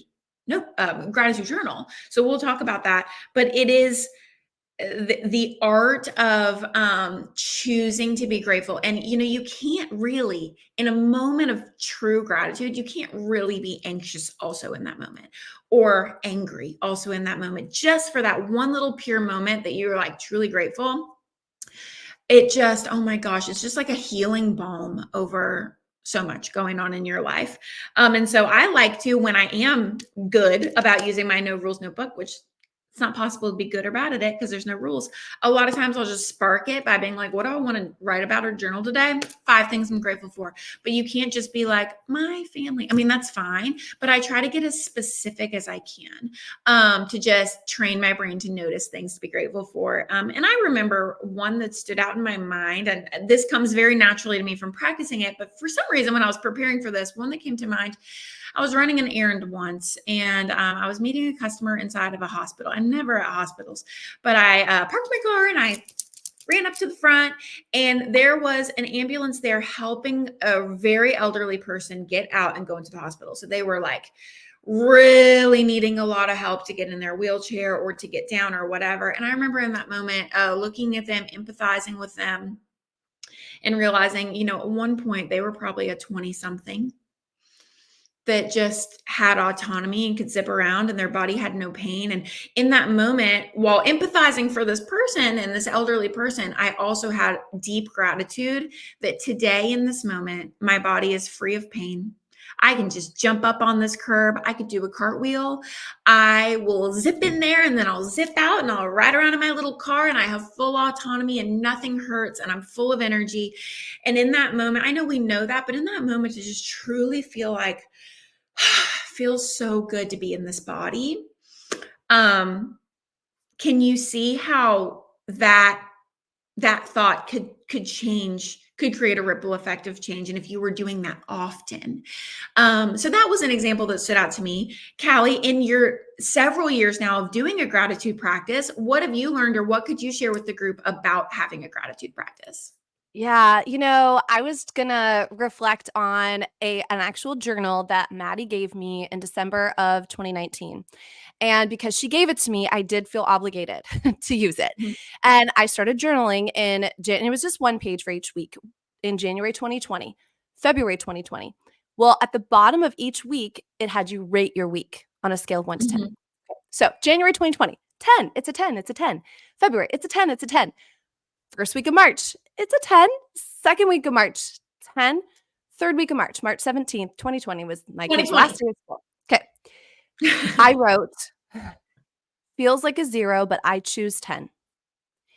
journal. So we'll talk about that, but it is the art of choosing to be grateful. And you can't really, in a moment of true gratitude, you can't really be anxious also in that moment or angry also in that moment, just for that one little pure moment that you're like truly grateful. It just, oh my gosh, it's just like a healing balm over so much going on in your life. And so I like to, when I am good about using my no rules notebook, which it's not possible to be good or bad at it because there's no rules. A lot of times I'll just spark it by being like, what do I want to write about or journal today? 5 things I'm grateful for. But you can't just be like, my family. I mean, that's fine. But I try to get as specific as I can to just train my brain to notice things to be grateful for. And I remember one that stood out in my mind, and this comes very naturally to me from practicing it. But for some reason, when I was preparing for this, one that came to mind, I was running an errand once and I was meeting a customer inside of a hospital. I'm never at hospitals, but I parked my car and I ran up to the front and there was an ambulance there helping a very elderly person get out and go into the hospital. So they were like really needing a lot of help to get in their wheelchair or to get down or whatever. And I remember in that moment looking at them, empathizing with them and realizing, at one point they were probably a 20 something that just had autonomy and could zip around and their body had no pain. And in that moment, while empathizing for this person and this elderly person, I also had deep gratitude that today in this moment, my body is free of pain. I can just jump up on this curb. I could do a cartwheel. I will zip in there and then I'll zip out and I'll ride around in my little car and I have full autonomy and nothing hurts and I'm full of energy. And in that moment, I know we know that, but in that moment to just truly feel like, feels so good to be in this body. Can you see how that thought could change, could create a ripple effect of change? And if you were doing that often. So that was an example that stood out to me. Callie, in your several years now of doing a gratitude practice, what have you learned or what could you share with the group about having a gratitude practice? Yeah, I was gonna reflect on an actual journal that Maddie gave me in December of 2019. And because she gave it to me, I did feel obligated to use it. Mhm. And I started journaling and it was just one page for each week in January 2020, February 2020. Well, at the bottom of each week, it had you rate your week on a scale of 1 to 10. Mhm. So January 2020, 10, it's a 10, it's a 10. February, it's a 10, it's a 10. First week of March, it's a 10. Second week of March, 10. Third week of March, March 17th, 2020 was my kid's 2020. last day of school. Okay. I wrote, feels like a 0, but I choose 10.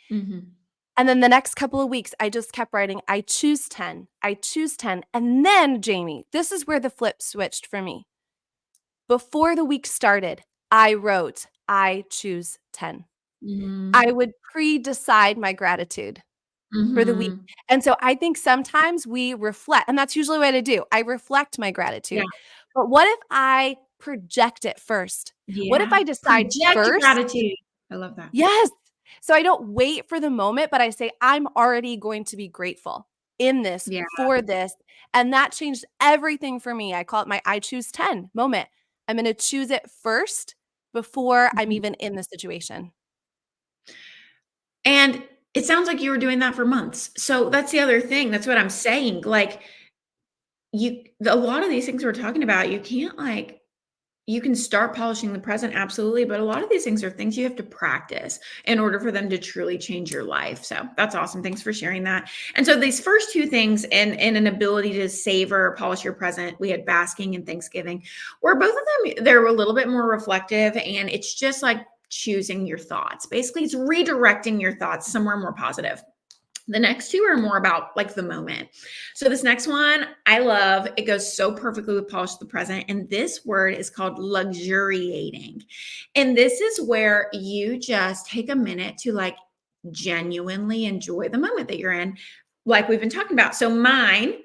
Mhm. And then the next couple of weeks, I just kept writing, I choose 10. I choose 10. And then, Jamie, this is where the flip switched for me. Before the week started, I wrote, I choose 10. I Mhm. would pre-decide my gratitude for the week. Mhm. And so I think sometimes we reflect, and that's usually what I do. I reflect my Yeah. gratitude. But what if I project it first? What if Yeah. I decide Project first? gratitude. I love that. Yes. So I don't wait for the moment, but I say, I'm already going to be grateful in this, Yeah. for this. And that changed everything for me. I call it my I choose 10 moment. I'm going to choose it first before I'm Mhm. even in the situation. And it sounds like you were doing that for months. So that's the other thing. That's what I'm saying. Like a lot of these things we're talking about, you can't like you can start polishing the present, absolutely, but a lot of these things are things you have to practice in order for them to truly change your life. So that's awesome. Thanks for sharing that. And so these first two things and an ability to savor, polish your present, we had basking and Thanksgiving, where both of them, they're a little bit more reflective, and it's just like choosing your thoughts. Basically, it's redirecting your thoughts somewhere more positive. The next two are more about like the moment. So this next one I love. It goes so perfectly with polish the present. And this word is called luxuriating. And this is where you just take a minute to like genuinely enjoy the moment that you're in, like we've been talking about. So mine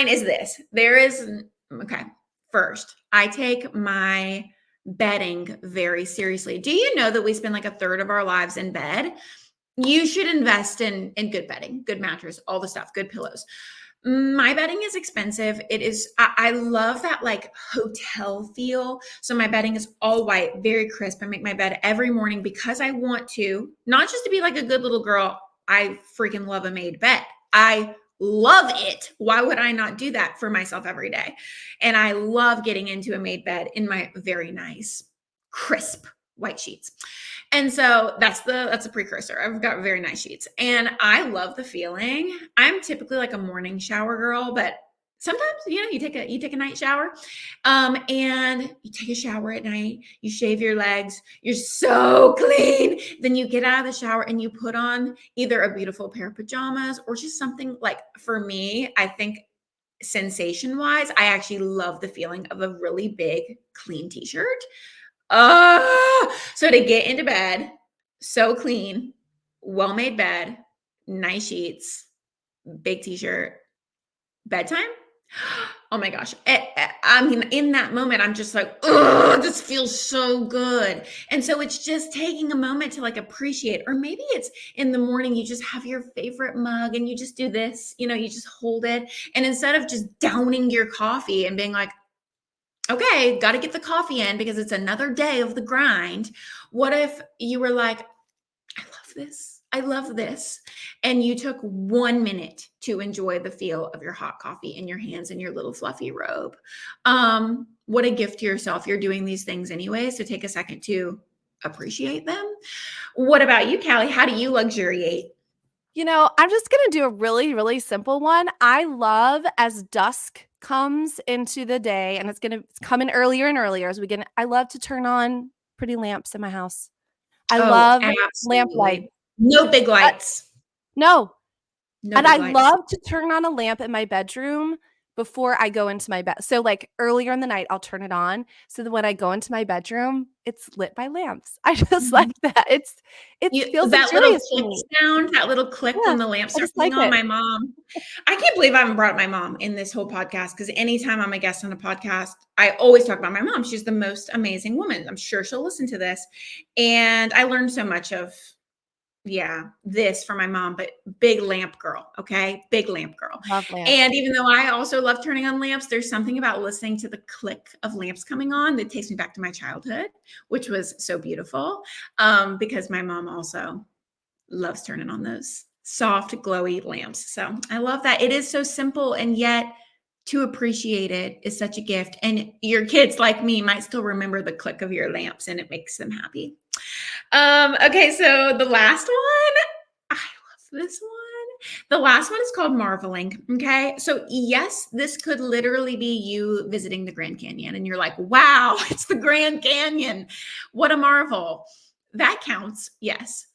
is this. Okay. First, I take my bedding very seriously. Do you know that we spend like a third of our lives in bed? You should invest in good bedding, good mattress, all the stuff, good pillows. My bedding is expensive. It is, I love that like hotel feel. So my bedding is all white, very crisp. I make my bed every morning because I want to, not just to be like a good little girl. I freaking love a made bed. I love it. Why would I not do that for myself every day? And I love getting into a made bed in my very nice, crisp white sheets. And so that's a precursor. I've got very nice sheets and I love the feeling. I'm typically like a morning shower girl, but sometimes, you take a night shower, and you take a shower at night, you shave your legs, you're so clean. Then you get out of the shower and you put on either a beautiful pair of pajamas or just something like, for me, I think sensation wise, I actually love the feeling of a really big clean t-shirt. So to get into bed, so clean, well-made bed, nice sheets, big t-shirt, bedtime. Oh my gosh. I mean, in that moment, I'm just like, oh, this feels so good. And so it's just taking a moment to like appreciate, or maybe it's in the morning, you just have your favorite mug and you just do this, you just hold it. And instead of just downing your coffee and being like, okay, got to get the coffee in because it's another day of the grind. What if you were like, I love this. I love this. And you took 1 minute to enjoy the feel of your hot coffee in your hands and your little fluffy robe. What a gift to yourself. You're doing these things anyway. So take a second to appreciate them. What about you, Callie? How do you luxuriate? I'm just going to do a really, really simple one. I love as dusk comes into the day, and it's going to come in earlier and earlier as I love to turn on pretty lamps in my house. I Oh, love lamplight. absolutely. No big Uh, lights. no, No and big I lights. love to turn on a lamp in my bedroom before I go into my bed. So, like, earlier in the night, I'll turn it on so that when I go into my bedroom, it's lit by lamps. I just like Mhm. that. It feels That little luxurious to click me. sound, that little click Yeah, when the lamps I start just coming like on, it. my mom I can't believe I haven't brought up my mom in this whole podcast, because anytime I'm a guest on a podcast, I always talk about my mom. She's the most amazing woman. I'm sure she'll listen to this. And I learned so much of, this from my mom, but big lamp girl. Okay. Big lamp girl. Love lamps. And even though I also love turning on lamps, there's something about listening to the click of lamps coming on that takes me back to my childhood, which was so beautiful. Because my mom also loves turning on those soft, glowy lamps. So I love that. It is so simple, and yet to appreciate it is such a gift. And your kids, like me, might still remember the click of your lamps, and it makes them happy. Okay, so the last one, I love this one. The last one is called marveling. Okay, so yes, this could literally be you visiting the Grand Canyon, and you're like, wow, it's the Grand Canyon. What a marvel. That counts, yes.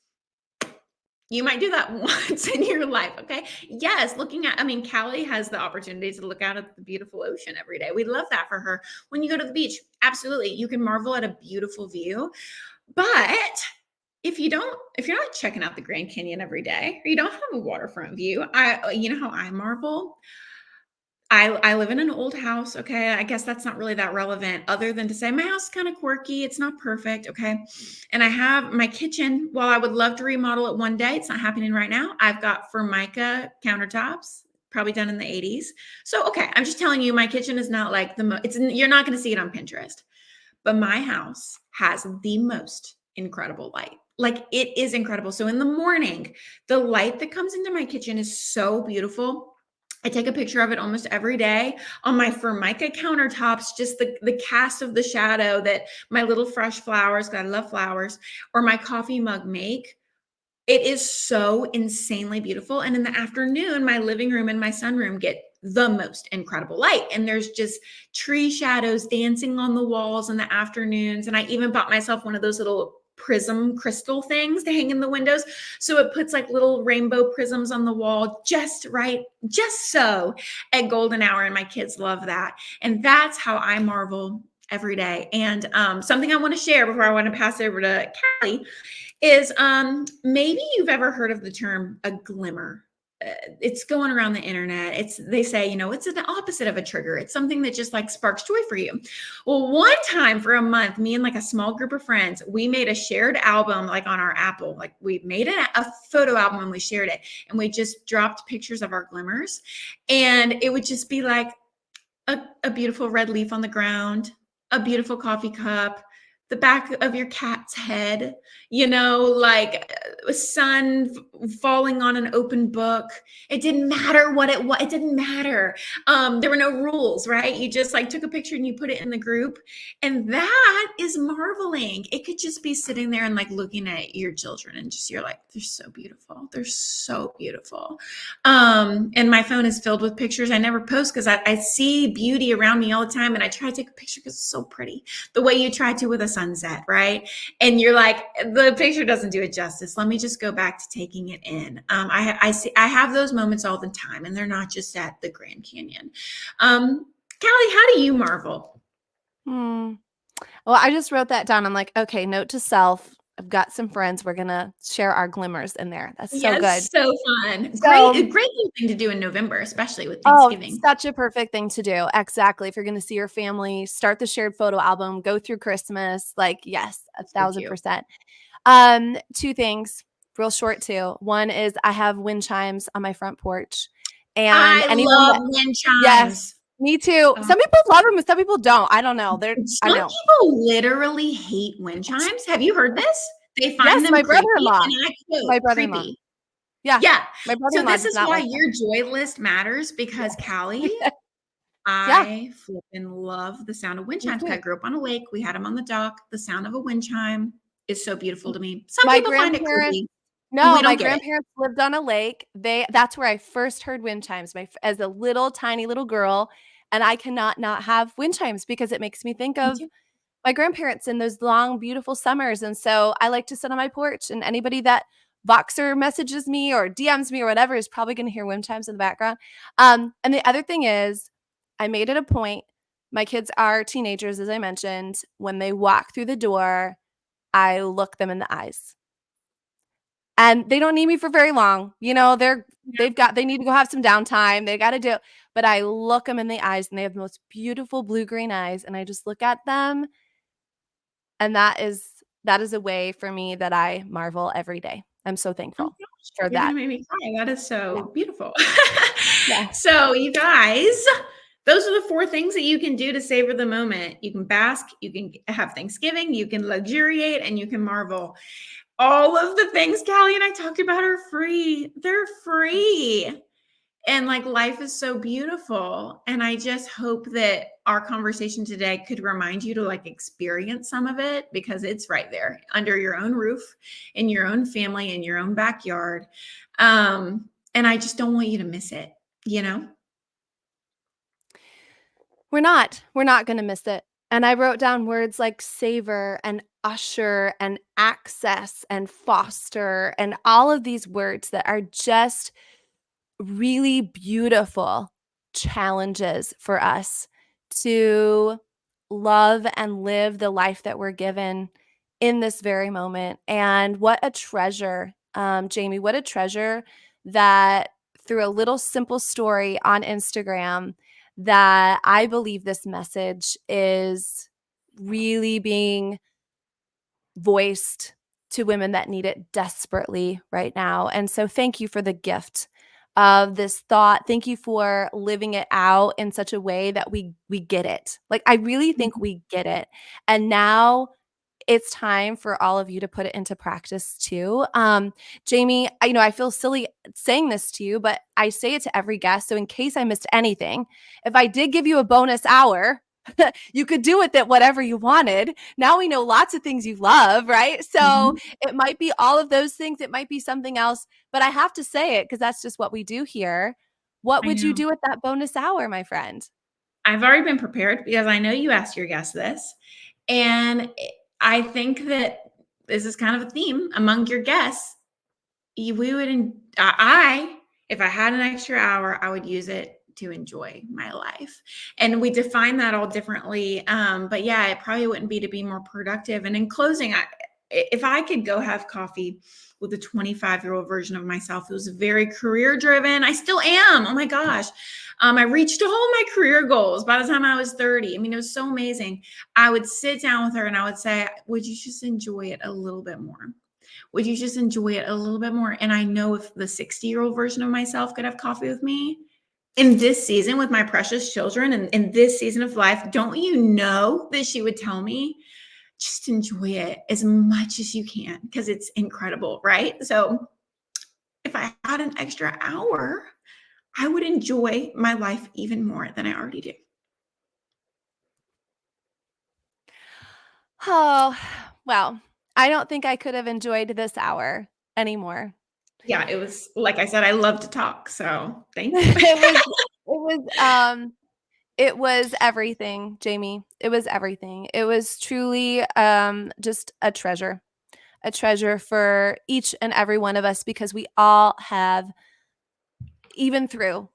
You might do that once in your life, okay? Yes, Callie has the opportunity to look out at the beautiful ocean every day. We love that for her. When you go to the beach, absolutely, you can marvel at a beautiful view. But if you're not checking out the Grand Canyon every day, or you don't have a waterfront view, you know how I marvel? I live in an old house, okay? I guess that's not really that relevant, other than to say my house is kind of quirky. It's not perfect, okay? And I have my kitchen. While I would love to remodel it one day, it's not happening right now. I've got Formica countertops, probably done in the 80s. So, okay, I'm just telling you, my kitchen is not like you're not going to see it on Pinterest. But my house has the most incredible light. Like, it is incredible. So in the morning, the light that comes into my kitchen is so beautiful. I take a picture of it almost every day on my Formica countertops, just the cast of the shadow that my little fresh flowers, 'cause I love flowers, or my coffee mug make. It is so insanely beautiful. And in the afternoon, my living room and my sunroom get the most incredible light. And there's just tree shadows dancing on the walls in the afternoons. And I even bought myself one of those little prism crystal things to hang in the windows. So it puts like little rainbow prisms on the wall just right, just so at golden hour. And my kids love that. And that's how I marvel every day. And something I want to share before I want to pass it over to Callie is maybe you've ever heard of the term a glimmer. It's going around the internet. They say, it's the opposite of a trigger. It's something that just like sparks joy for you. Well, one time for a month, me and like a small group of friends, we made a shared album like on our Apple. Like we made a photo album and we shared it, and we just dropped pictures of our glimmers, and it would just be like a beautiful red leaf on the ground, a beautiful coffee cup, the back of your cat's head, like a sun falling on an open book. It didn't matter what it was. It didn't matter. There were no rules, right? You just like took a picture and you put it in the group. And that is marveling. It could just be sitting there and like looking at your children and just, you're like, they're so beautiful. They're so beautiful. And my phone is filled with pictures. I never post because I see beauty around me all the time. And I try to take a picture because it's so pretty, the way you try to with a sunset, right? And you're like, the picture doesn't do it justice. Let me just go back to taking it in. I have those moments all the time, and they're not just at the Grand Canyon. Callie, how do you marvel? Well, I just wrote that down. I'm like, okay, note to self. I've got some friends. We're going to share our glimmers in there. That's so good. Yes, so fun. Great, So, great little thing to do in November, especially with oh, Thanksgiving. such a perfect thing to do. Exactly. If you're going to see your family, start the shared photo album, go through Christmas. Like, yes, So cute. 1,000%. Two things, real short too. One is I have wind chimes on my front porch. And I anyone love that, wind yes, chimes. me too. Oh. Some people love them, and some people don't. I don't know. I Some know. people literally hate wind chimes. Have you heard this? They find Yes, them my creepy, brother-in-law. and I quote, My brother-in-law. creepy. Yeah. Yeah. My So brother-in-law this does is not why like your them. joy list matters, because Callie, Yeah, I flipping love the sound of wind me chimes. 'Cause I too. grew up on a lake. We had them on the dock. The sound of a wind chime is so beautiful to me. Some My people find it grandparents creepy, and No, we my don't get it. grandparents lived on a lake. That's where I first heard wind chimes, as a little tiny little girl, and I cannot not have wind chimes because it makes me think Me of too. my grandparents in those long, beautiful summers, and so I like to sit on my porch, and anybody that Voxer messages me or DMs me or whatever is probably gonna hear wind chimes in the background. And the other thing is, I made it a point, my kids are teenagers, as I mentioned, when they walk through the door, I look them in the eyes. And they don't need me for very long. They need to go have some downtime. They gotta do, but I look them in the eyes, and they have the most beautiful blue-green eyes, and I just look at them, and that is a way for me that I marvel every day. I'm so Oh thankful gosh, for you're that. gonna make me cry. That is Yeah. so beautiful. Yeah. So, you guys, those are the four things that you can do to savor the moment. You can bask, you can have Thanksgiving, you can luxuriate, and you can marvel. All of the things Callie and I talked about are free. They're free. And like, life is so beautiful. And I just hope that our conversation today could remind you to like experience some of it, because it's right there under your own roof, in your own family, in your own backyard. And I just don't want you to miss it, you know? We're not gonna miss it. And I wrote down words like savor and usher and access and foster and all of these words that are just really beautiful challenges for us to love and live the life that we're given in this very moment. And what a treasure, Jamie, what a treasure that through a little simple story on Instagram, that I believe this message is really being voiced to women that need it desperately right now. And so thank you for the gift of this thought. Thank you for living it out in such a way that we get it. Like, I really think we get it. And now it's time for all of you to put it into practice too. Jamie, I feel silly saying this to you, but I say it to every guest. So in case I missed anything, if I did give you a bonus hour, you could do with it whatever you wanted. Now we know lots of things you love, right? So it might be all of those things. It might be something else, but I have to say it because that's just what we do here. What I would you know. do with that bonus hour, my friend? I've already been prepared because I know you asked your guest this. And I think that this is kind of a theme among your guests. We would, if I had an extra hour, I would use it to enjoy my life. And we define that all differently. But yeah, it probably wouldn't be to be more productive. And in closing, if I could go have coffee with a 25-year-old version of myself who was very career driven, I still am. Oh my gosh. I reached all my career goals by the time I was 30. I mean, it was so amazing. I would sit down with her and I would say, would you just enjoy it a little bit more? Would you just enjoy it a little bit more? And I know if the 60-year-old version of myself could have coffee with me in this season with my precious children and in this season of life, don't you know that she would tell me, just enjoy it as much as you can because it's incredible, right? So if I had an extra hour, I would enjoy my life even more than I already do. Oh, well, I don't think I could have enjoyed this hour anymore. Yeah, it was like I said, I love to talk. So thank you. It was everything, Jamie. It was everything. It was truly just a treasure for each and every one of us because we all have, even through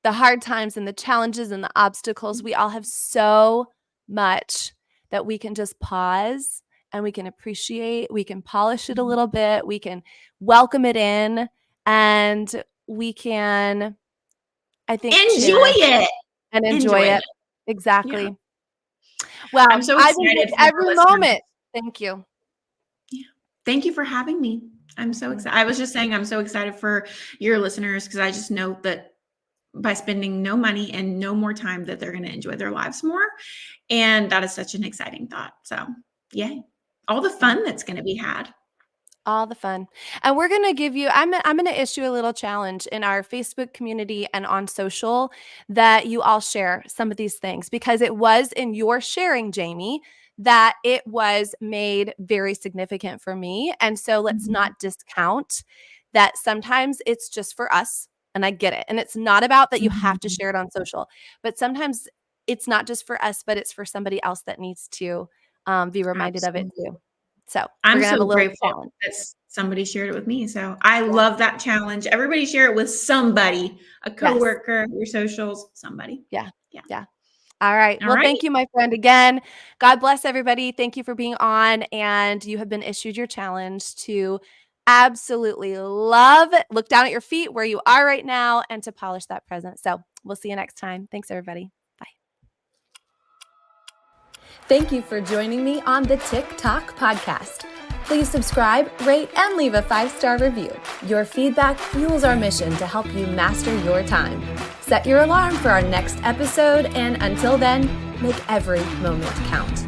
the hard times and the challenges and the obstacles, we all have so much that we can just pause and we can appreciate, we can polish it a little bit, we can welcome it in, and we can, I think, Enjoy cherish it. and enjoy it. Yeah. Exactly. Well, I'm so I've excited enjoyed for our every listeners. moment. Thank you. Yeah. Thank you for having me. I'm so excited. I was just saying I'm so excited for your listeners because I just know that by spending no money and no more time that they're going to enjoy their lives more. And that is such an exciting thought. So yay. All the fun that's going to be had. All the fun. And we're going to give you, I'm going to issue a little challenge in our Facebook community and on social that you all share some of these things because it was in your sharing, Jamie, that it was made very significant for me. And so let's not discount that sometimes it's just for us. And I get it. And it's not about that you have to share it on social, but sometimes it's not just for us, but it's for somebody else that needs to be reminded of it too. So we're I'm going to have a so little grateful challenge. that somebody shared it with me. So I love that challenge. Everybody share it with somebody, a coworker, your socials, somebody. Yeah. All right. All Well, right. thank you, my friend, again. God bless everybody. Thank you for being on. And you have been issued your challenge to absolutely love, look down at your feet where you are right now and to polish that present. So we'll see you next time. Thanks, everybody. Bye. Thank you for joining me on the TikTok podcast. Please subscribe, rate, and leave a 5-star review. Your feedback fuels our mission to help you master your time. Set your alarm for our next episode, and until then, make every moment count.